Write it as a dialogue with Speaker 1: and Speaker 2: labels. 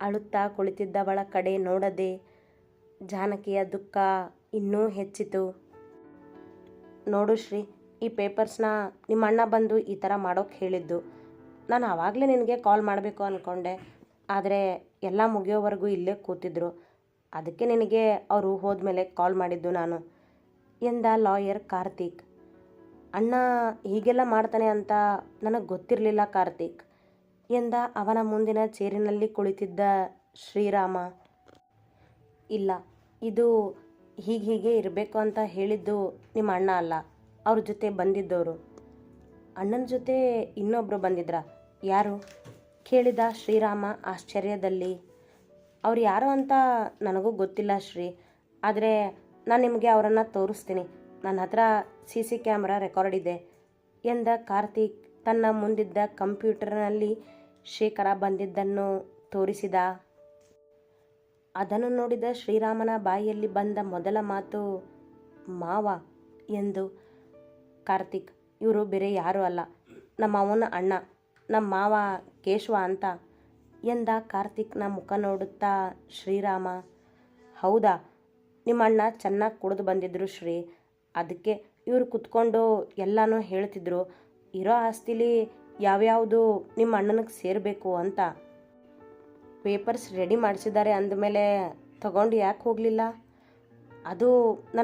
Speaker 1: ಅಳುತ್ತಾ ಕುಳಿತಿದ್ದವಳ ಕಡೆ ನೋಡದೆ ಜಾನಕಿಯ ದುಃಖ ಇನ್ನೂ ಹೆಚ್ಚಿತು. ನೋಡು ಶ್ರೀ, ಈ ಪೇಪರ್ಸ್ನ ನಿಮ್ಮ ಅಣ್ಣ ಬಂದು ಈ ಥರ ಮಾಡೋಕ್ಕೆ ಹೇಳಿದ್ದು. ನಾನು ಆವಾಗಲೇ ನಿನಗೆ ಕಾಲ್ ಮಾಡಬೇಕು ಅಂದ್ಕೊಂಡೆ, ಆದರೆ ಎಲ್ಲ ಮುಗಿಯೋವರೆಗೂ ಇಲ್ಲೇ ಕೂತಿದ್ರು. ಅದಕ್ಕೆ ನಿನಗೆ ಅವರು ಹೋದ್ಮೇಲೆ ಕಾಲ್ ಮಾಡಿದ್ದು ನಾನು ಎಂದ ಲಾಯರ್ ಕಾರ್ತಿಕ್. ಅಣ್ಣ ಹೀಗೆಲ್ಲ ಮಾಡ್ತಾನೆ ಅಂತ ನನಗೆ ಗೊತ್ತಿರಲಿಲ್ಲ ಕಾರ್ತಿಕ್ ಎಂದ ಅವನ ಮುಂದಿನ ಚೇರಿನಲ್ಲಿ ಕುಳಿತಿದ್ದ ಶ್ರೀರಾಮ. ಇಲ್ಲ, ಇದು ಹೀಗೆ ಇರಬೇಕು ಅಂತ ಹೇಳಿದ್ದು ನಿಮ್ಮ ಅಣ್ಣ ಅಲ್ಲ, ಅವ್ರ ಜೊತೆ ಬಂದಿದ್ದವರು. ಅಣ್ಣನ ಜೊತೆ ಇನ್ನೊಬ್ಬರು ಬಂದಿದ್ರಾ? ಯಾರು? ಕೇಳಿದ ಶ್ರೀರಾಮ ಆಶ್ಚರ್ಯದಲ್ಲಿ. ಅವ್ರು ಯಾರು ಅಂತ ನನಗೂ ಗೊತ್ತಿಲ್ಲ ಶ್ರೀ, ಆದರೆ ನಾನು ನಿಮಗೆ ಅವರನ್ನು ತೋರಿಸ್ತೀನಿ. ನನ್ನ ಹತ್ರ CC ಕ್ಯಾಮ್ರಾ ರೆಕಾರ್ಡ್ ಇದೆ ಎಂದ ಕಾರ್ತಿಕ್ ತನ್ನ ಮುಂದಿದ್ದ ಕಂಪ್ಯೂಟರ್ನಲ್ಲಿ ಶೇಖರ ಬಂದಿದ್ದನ್ನು ತೋರಿಸಿದ. ಅದನ್ನು ನೋಡಿದ ಶ್ರೀರಾಮನ ಬಾಯಿಯಲ್ಲಿ ಬಂದ ಮೊದಲ ಮಾತು ಮಾವ ಎಂದು. ಕಾರ್ತಿಕ್, ಇವರು ಬೇರೆ ಯಾರೂ ಅಲ್ಲ, ನಮ್ಮ ಅವನ ಅಣ್ಣ, ನಮ್ಮ ಮಾವ ಕೇಶವ ಅಂತ ಎಂದ ಕಾರ್ತಿಕ್ನ ಮುಖ ನೋಡುತ್ತಾ ಶ್ರೀರಾಮ. ಹೌದಾ, ನಿಮ್ಮ ಅಣ್ಣ ಚೆನ್ನಾಗಿ ಕುಡಿದು ಬಂದಿದ್ರು ಶ್ರೀ, ಅದಕ್ಕೆ ಇವರು ಕುತ್ಕೊಂಡು ಎಲ್ಲನೂ ಹೇಳ್ತಿದ್ರು. ಇರೋ ಆಸ್ತಿಲಿ ಯಾವ್ಯಾವುದು ನಿಮ್ಮ ಅಣ್ಣನಿಗೆ ಸೇರಬೇಕು ಅಂತ. ಪೇಪರ್ಸ್ ರೆಡಿ ಮಾಡಿಸಿದ್ದಾರೆ ಅಂದಮೇಲೆ ತಗೊಂಡು ಯಾಕೆ ಹೋಗಲಿಲ್ಲ? ಅದು ನನಗೆ